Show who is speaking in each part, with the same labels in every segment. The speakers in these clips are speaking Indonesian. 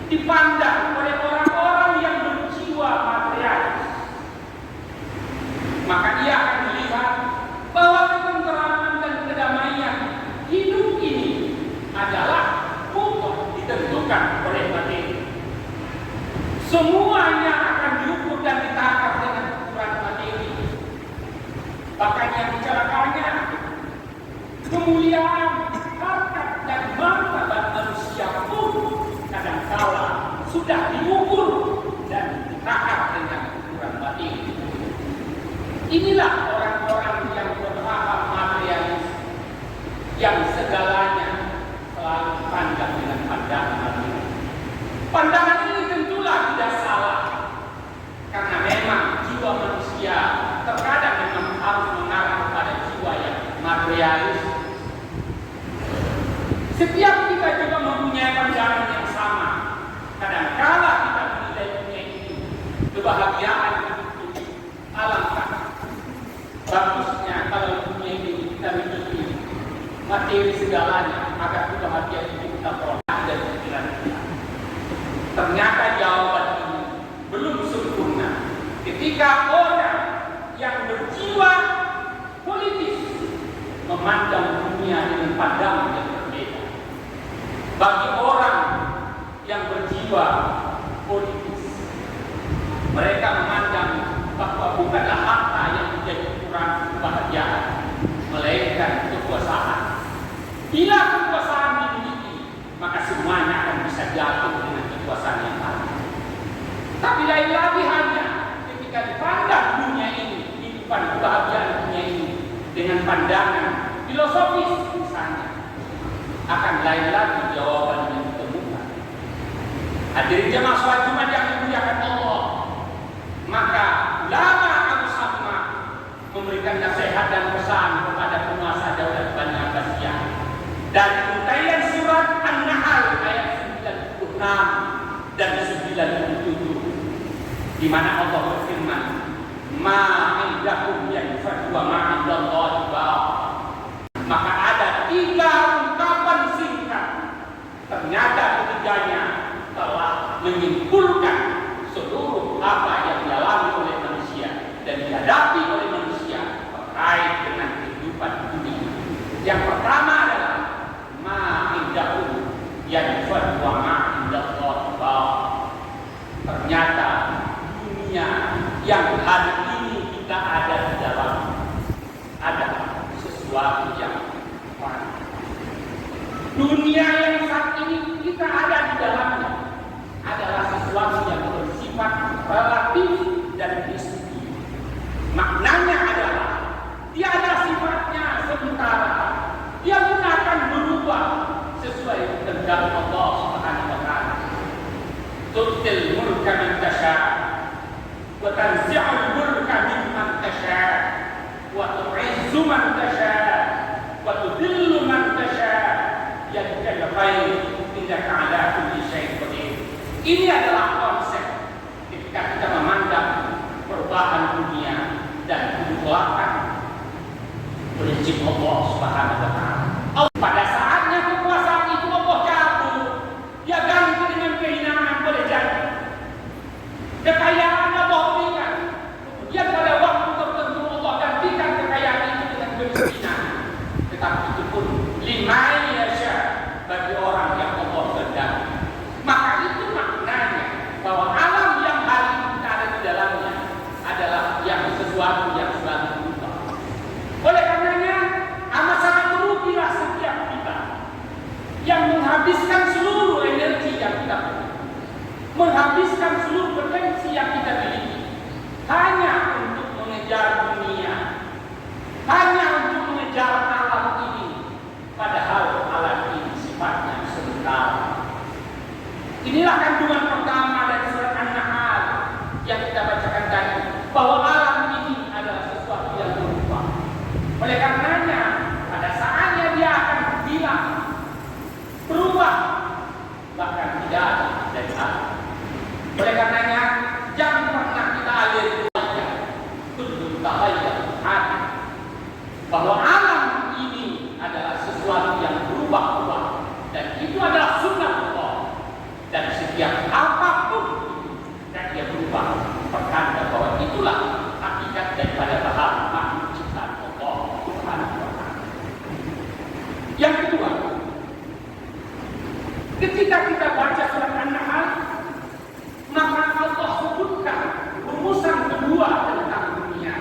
Speaker 1: dipandang oleh orang-orang yang berjiwa materialis, maka ia akan melihat bahwa ketenteraman dan kedamaian hidup ini adalah mutlak ditentukan oleh materi. Semuanya akan diukur dan ditangkap dengan ukuran materi. Bahkan yang dicelakannya, kemuliaan, harkat dan martabat manusia pun kadangkala sudah diukur dan ditangkap dengan ukuran materi. Inilah orang-orang yang berpaham materialis, yang segalanya selalu pandang dengan pandangan materi. Pandangan ini tentulah tidak salah, karena memang jiwa manusia terkadang memang harus mengarah kepada jiwa yang materialis. Setiap kita juga mempunyai pandangan yang sama. Kadangkala kita menilai dunia ini kebahagiaan hidup, alangkah bagusnya kalau dunia ini kita memiliki materi segalanya agar kebahagiaan hidup kita peroleh dari pikiran kita. Ternyata jawaban ini belum sempurna ketika orang yang berjiwa politis memandang dunia dengan pandangan yang berbeda. Bagi orang yang berjiwa politis, mereka memandang bahwa bukanlah harta yang menjadi ukuran kebahagiaan, melainkan kekuasaan. Bila kekuasaan dimiliki, maka semuanya akan bisa jatuh dengan kekuasaan yang ada. Tapi lain lagi hanya ketika dipandang dunia ini, kehidupan kebahagiaan dunia ini dengan pandangan filosofis misalnya, akan lain lagi jawaban yang ditemukan. Hadirin jemaah sholat Jumat yang dimuliakan Allah, maka ulama Abu Samma memberikan nasihat dan pesan kepada penguasa daulah Bani Abbasiyah dari uraian surat An-Nahl ayat 96 dan 97, di mana Allah berfirman, "Ma indakum yanfa'u wa ma indallahi baq." Maka ada 3 ungkapan singkat, ternyata ketiganya telah menyimpulkan seluruh apa yang dialami oleh manusia dan dihadapi oleh manusia terkait dengan kehidupan dunia. Yang pertama adalah ma indakum yanfa'u wa ma indallahi baq. Ternyata dunia yang hari ini kita ada di dalam adalah sesuatu yang fana. Dunia yang saat ini kita ada di dalamnya adalah sesuatu yang bersifat relatif dan nisbi. Maknanya adalah dia ada sifatnya sementara. Dia pun akan berubah sesuai kehendak Allah Subhanahu wa taala. Tu'til mulka man tasha' wa tanzi'ul mulka mimman tasha' wa tu'izzu man tasha' wa tudillu man tasha' yadikal khair innaka 'ala kulli syai'in qadir. Ini adalah konsep ketika kita memandang perubahan dunia dan kemuliaan prinsip Allah Subhanahu wa taala. Pada saatnya kekuasaan itu Allah cabut, dia ganti dengan kehinaan, boleh jadi. Kekayaan Allah berikan, kemudian pada waktu tertentu Allah gantikan kekayaan itu dengan kemiskinan. Tetapi itu pun liman yasha, bagi orang yang Allah kehendaki. Maka itu maknanya bahwa alam yang hari ini kita ada di dalamnya adalah yang sesuatu yang selalu berubah. Oleh karenanya amat sangat merugilah setiap kita yang menghabiskan seluruh energi yang kita punya, menghabiskan seluruh potensi yang kita miliki hanya untuk mengejar dunia, hanya untuk mengejar alam ini, padahal alam ini sifatnya sementara. Inilah kandungan pertama dari surat An-Nahl yang kita bacakan tadi, bahwa alam ini adalah sesuatu yang berubah. Oleh karenanya pada saatnya dia akan hilang, berubah, bahkan tidak ada dari alam. Oleh karenanya jangan pernah kita alih kullu tahayyur hati, bahwa alam ini adalah sesuatu yang berubah-ubah dan itu adalah sunnah Allah, dan setiap Ketika kita baca surat An-Nahl, maka Allah sebutkan rumusan kedua tentang dunia.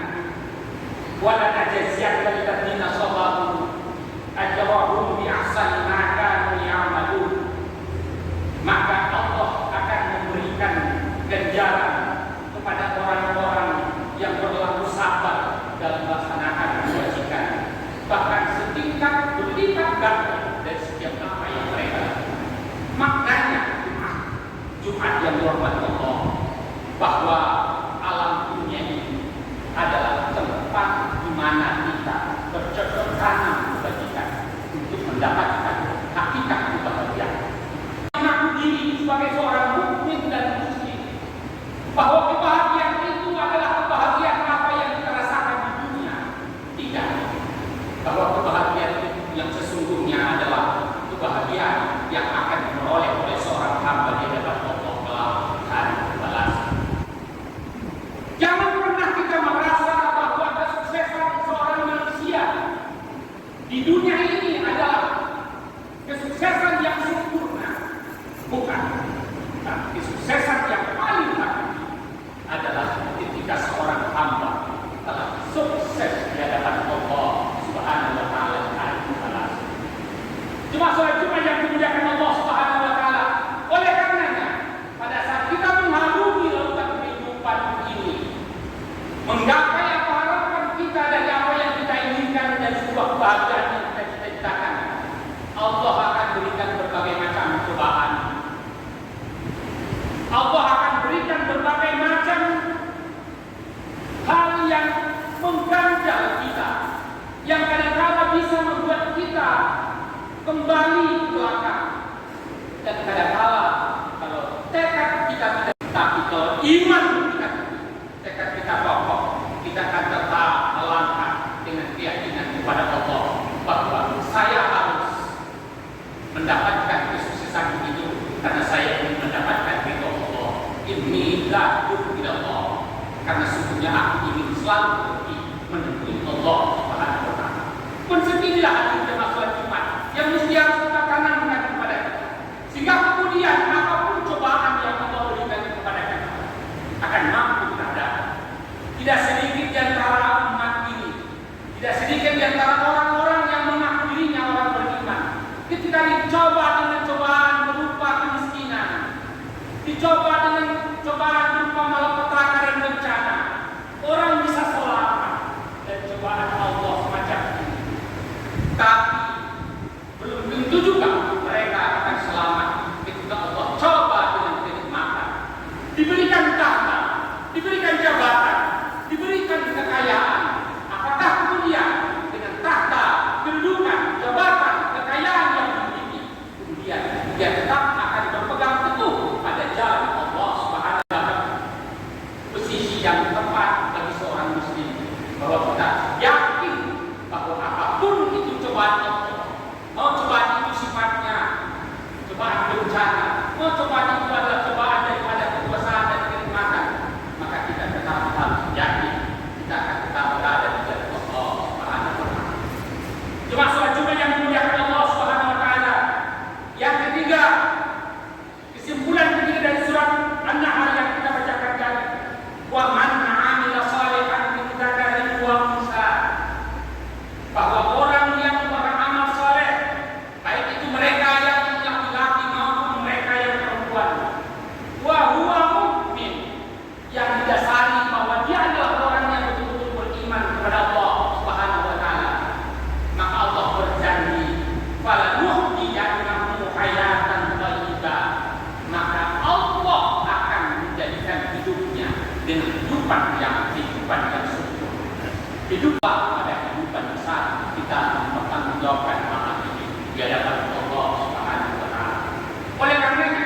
Speaker 1: Wala najziyanna alladziina sabaru ajrahum bi ahsani ma kanu ya'malun. Maka Allah akan memberikan ganjaran kepada orang-orang yang berlaku sabar dalam melaksanakan kewajiban, bahkan setingkat berlipat ganda dari setiap apa yang mereka. Maknanya Jumat yang dihormati Allah, bahwa alam dunia ini adalah tempat di mana kita bercocok tanam kebajikan untuk mendapatkan hakikat kebahagiaan. Mengaku diri sebagai seorang mukmin dan muslim, bahwa kebahagiaan itu adalah kebahagiaan apa yang kita rasakan di dunia. Tidak. Bahwa kebahagiaan itu yang sesungguhnya adalah kebahagiaan yang akan diperoleh oleh seorang hamba di hadapan Allah kelak hari balasan. Jangan pernah kita merasa bahwa kesuksesan seorang manusia di dunia ini adalah kesuksesan yang sempurna. Bukan. Nah, kesuksesan yang paling hakiki adalah ketika seorang hamba telah sukses di hadapan Allah Subhanahu wa taala di hari balasan. Cuma soal yang dimuliakan Allah Subhanahu wa taala. Oleh karenanya, pada saat kita mengharungi lautan kehidupan ini, menggapai apa harapan kita dari apa yang kita inginkan dan sebuah kebahagiaan yang kita cita-citakan, Allah akan berikan berbagai macam cobaan. Allah akan berikan berbagai macam hal yang mengganjal kita, yang kadang-kadang bisa membuat kita kembali ke belakang. Dan kadang-kadang kalau tekad kita tidak, tapi kalau iman kita, tekad kita kokoh, kita akan tetap melangkah dengan keyakinan kepada Allah bahwa saya harus mendapatkan kesuksesan itu karena saya ingin mendapatkan ridho Allah. Inni la ila Allah, karena sesungguhnya aku ingin selalu pergi menemui Allah Subhanahu wa taala. Konsep inilah hati jemaah salat Jumat yang mesti harus kita tanamkan kepada kita, sehingga kemudian apapun cobaan yang Allah berikan kepada kita akan mampu kita hadapi. Tidak sedikit di antara umat ini, tidak sedikit di antara orang-orang yang mengaku dirinya orang beriman, ketika dicoba dengan cobaan berupa kemiskinan, dicoba dengan cobaan berupa malapetaka dan bencana, orang bisa selamat dari cobaan Allah semacam ini. Tapi belum tentu juga mereka akan selamat ketika Allah coba dengan kenikmatan, diberikan tahta, diberikan jabatan, diberikan kekayaan. Apakah kemudian dengan tahta, kedudukan, jabatan, kekayaan yang dimiliki, kemudian dia tetap akan berpegang teguh pada jalan Allah Subhanahu wa taala? Posisi yang tepat bagi seorang muslim, bahwa kita yakin bahwa apapun itu cobaan Allah, mau cobaan itu sifatnya cobaan bencana, mau cobaan itu adalah cobaan daripada kekuasaan dan kenikmatan, maka kita tetap harus yakin kita akan tetap berada di jalan Allah Subhanahu wa taala. Cuma soal yang dimuliakan Allah Subhanahu wa taala. Yang ketiga, kesimpulan ketiga dari surat An-Nahl yang kita bacakan tadi, wa man 'amila shalihan min dzakarin wa unsa, bahwa orang yang beramal saleh, baik itu mereka yang laki-laki maupun mereka yang perempuan, wa huwa mu'min, yang didasari bahwa dia adalah orang yang betul-betul beriman kepada Allah Subhanahu wa taala, maka Allah berjanji, falanuhyiyannahu hayatan thayyibah, maka Allah akan menjadikan hidupnya dengan kehidupan yang sempurna. Hidup pada kehidupan besar kita mempertanggungjawabkan amanah ini di hadapan Allah Subhanahu wa taala. Oleh karenanya,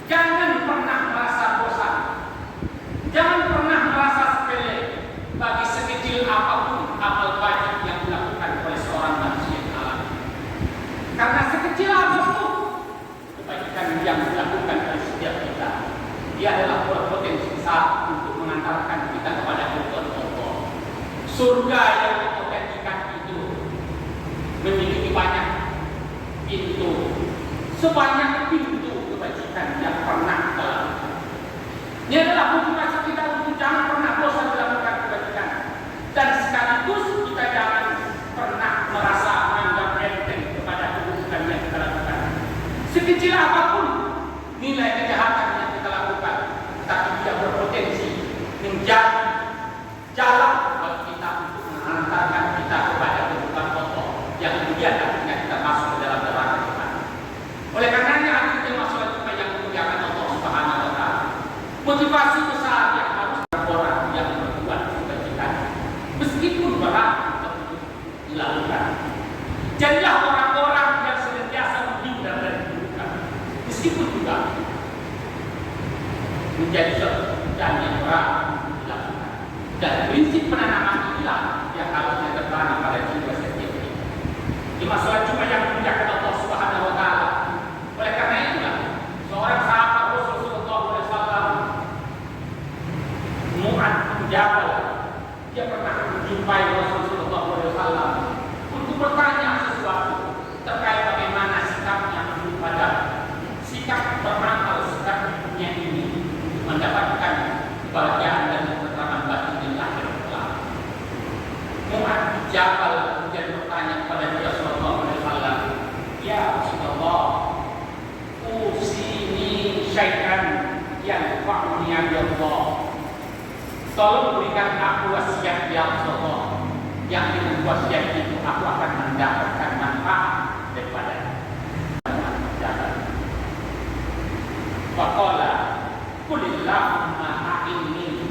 Speaker 1: jangan pernah merasa bosan, jangan pernah merasa sepele bagi sekecil apapun amal baik yang dilakukan oleh seorang manusia di alam. Karena sekecil apapun kebaikan yang dilakukan oleh setiap kita, dia adalah berpotensi besar untuk mengantarkan kita kepada ridho Allah. Surga yang Allah janjikan itu memiliki banyak pintu, sebanyak Sekecil apapun nilai kejahatan yang kita lakukan, tapi dia berpotensi menjadi jalan bagi kita untuk mengantarkan kita kepada kehidupan Allah yang kemudian akhirnya kita masuk ke dalam neraka Tuhan. Oleh karenanya akhirnya masalah kita yang memuliakan Allah Subhanahu wa Ta'ala. Motivasi besar yang harus orang yang berbuat kebajikan, meskipun berat untuk dilakukan. Jadilah orang-orang yang senantiasa menghindar dari keburukan, meskipun juga menjadi suatu dan yang berat dilakukan. Dan prinsip penanaman inilah yang harusnya tertanam pada jiwa setiap kita. Di masalah cuma yang memuliakan Allah Subhanahu wa Ta'ala. Oleh karena itulah seorang sahabat Rasulullah SAW, Mu'ad bin Jabal, dia pernah menjumpai Rasulullah SAW untuk bertanya sesuatu terkait bagaimana sikapnya pada sikap beramal sikap di dunia ini mendapatkan kebahagiaan dan ketenangan batin di akhirat kelak. Mu'ad bin Jabal kemudian bertanya kepada Nabi sallallahu alaihi wasallam, "Ya Rasulullah, usini syai'an yanfa'uni ya Allah." Tolong berikan aku wasiat ya Rasulullah, yang dengan wasiat itu aku akan mendapatkan manfaat daripada jalan. Faqala qulillahumma a'inni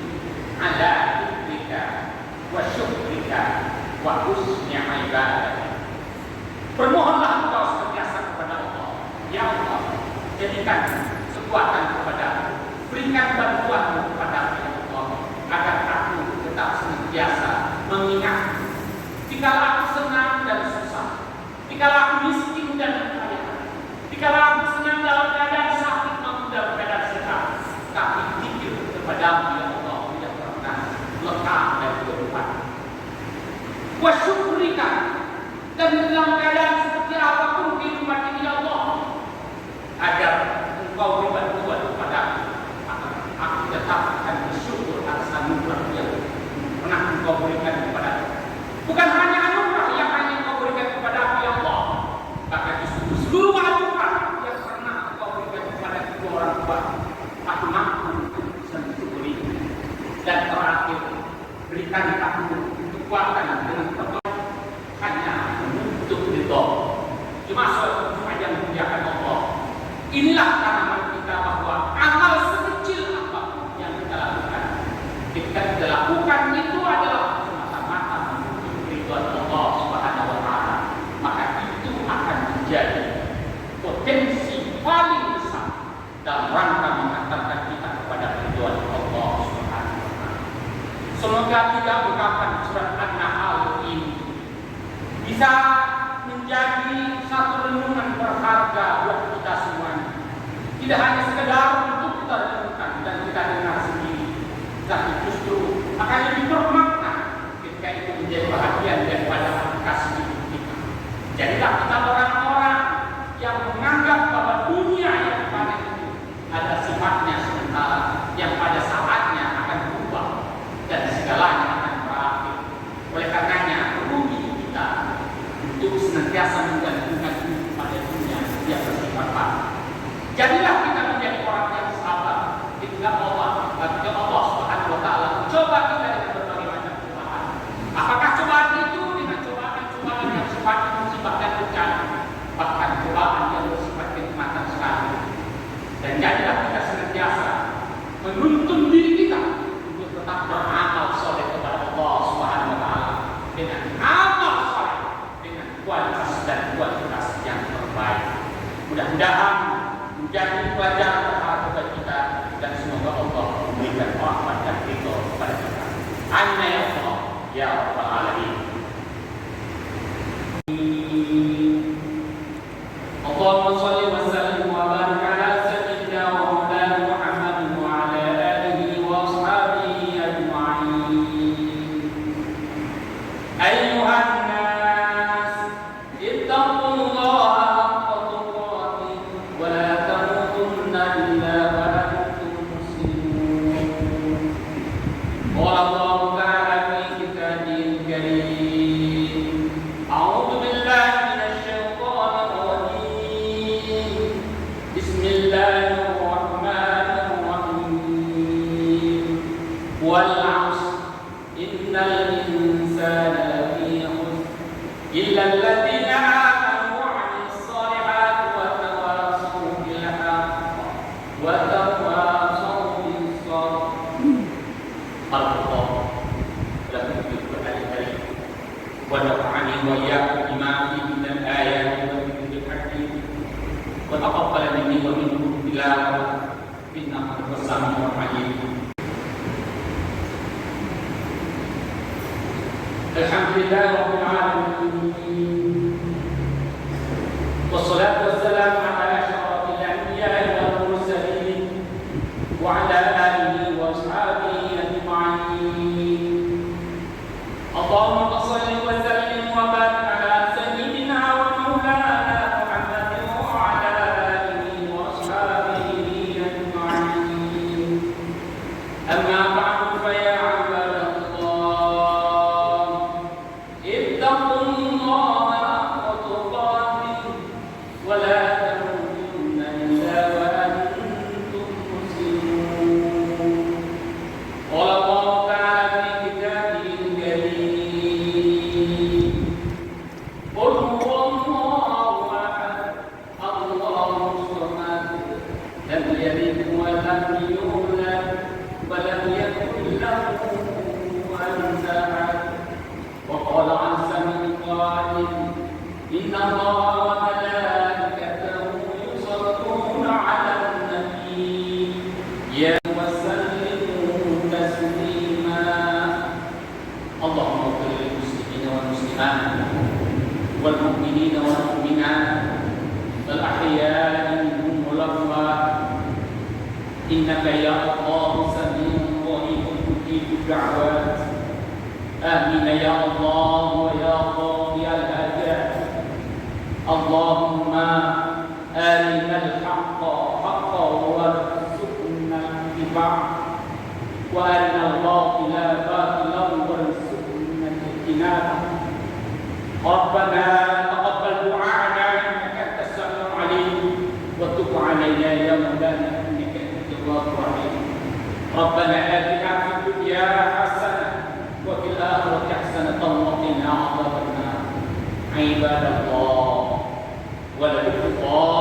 Speaker 1: ala dzikrika wa syukrika wa husni ibadatik. Bermohonlah engkau senantiasa kepada Allah. Ya Allah, jadikan kekuatan kepadaku, berikan bantuanmu kepadaku ya Allah, agar aku tetap senantiasa mengingat dikala aku senang dan susah, dikala aku miskin dan kaya, dikala aku senang dalam keadaan sakit maupun dalam keadaan sehat, tapi zikir kepadamu ya Allah tidak pernah lekang dari kehidupan. Wa syukrika, dan dalam keadaan seperti apapun kehidupan ini ya Allah, agar engkau beri bantuan kepadaku, aku tetap akan bersyukur atas anugerah yang pernah engkau berikan kepadaku. Bukan hanya anugerah yang hanya engkau berikan kepadaku ya Allah, bahkan justru seluruh anugerah yang pernah engkau berikan kepada kedua orang tua, aku mampu untuk bisa mensyukuri. Dan terakhir, berikan aku kekuatan dengan pertolongan hanya untuk ridho. Dimaksud cuma yang memuliakan Allah. Inilah tanaman kita bahwa amal sekecil apapun yang kita lakukan, ketika kita lakukan itu adalah semata-mata menuju ridwan Allah Subhanahu wa Ta'ala, maka itu akan menjadi potensi paling besar dalam rangka mengantarkan kita kepada ridwan Allah Subhanahu wa Ta'ala. Semoga kita ungkapan surat An-Nahl ini bisa menjadi satu renungan berharga buat kita semuanya. Tidak hanya sekedar untuk kita renungkan dan kita dengar sendiri, tapi justru akan lebih bermakna ketika itu menjadi bahagian daripada aplikasi hidup kita. Jadilah kita orang-orang yang menganggap bahwa dunia yang pada itu ada sifatnya sementara, yang pada saatnya akan berubah dan segalanya akan berakhir. Oleh karenanya rugi kita untuk senantiasa menggantungkan diri pada dunia yang bersifat fana. Jadilah kita menjadi orang yang sabar ketika Allah Subhanahu wa Ta'ala coba kita dengan berbagai macam cobaan. Apakah cobaan itu dengan cobaan yang sifatnya musibah dan bencana, bahkan cobaan yang bersifat kenikmatan sekali. Dan jadilah kita senantiasa menuntun diri kita untuk tetap beramal soleh kepada Allah Subhanahu wa Ta'ala dengan amal soleh, dengan kualitas dan kualitas yang terbaik. Mudah-mudahan menjadi pelajaran berharga bagi kita, dan semoga Allah memberikan rahmat dan ridho kepada kita. Amin ya Allah ya Rabbal Alamin. Allahumma shalli wa sallim wa barik ala sayyidina wa maulana Muhammad wa ala alihi wa ashabihi ajma'in. Ayyuhan nas ittaqullaha haqqa tuqatih wa la tamutunna illa wa antum muslimun. Qala Allah ta'ala fi kitabih وتقبل مني ومنكم تلاوة إنك أنت السميع العليم. الحمد لله رب العالمين، والصلاة والسلام على أشرف الأنبياء والمرسلين وعلى آله وأصحابه أجمعين. اللهم صل وسلم وبارك على سيدنا ومولانا محمد وعلى آله وأصحابه أجمعين. أما بعد فيا عباد الله اتقوا الله حق تقاته ولا تموتن إلا وأنتم مسلمون. قال الله تعالى في كتابه الكريم: قل هو الله أحد الله الصمد لم يلد ولم يولد ولم يكن له كفوا أحد. وقال عز من قائل: إن الله وملائكته يصلون على النبي يا وسلموا تسليما. اللهم اغفر للمسلمين والمسلمات والمؤمنين والمؤمنات الأحياء منهم والأموات إنك يا الله سميع قريب مجيب الدعوات. آمين يا الله ويا قاضي الحاجات. اللهم أرنا الحق حقا وارزقنا اتباعه وأرنا الباطل باطلا وارزقنا اجتنابه. ربنا تقبل دعاءنا إنك أنت السميع العليم وتب علينا يا مولانا إنك أنت التواب الرحيم. ربنا آتنا في الدنيا حسنة وفي الآخرة حسنة وقنا عذاب النار. عباد الله ولذكر الله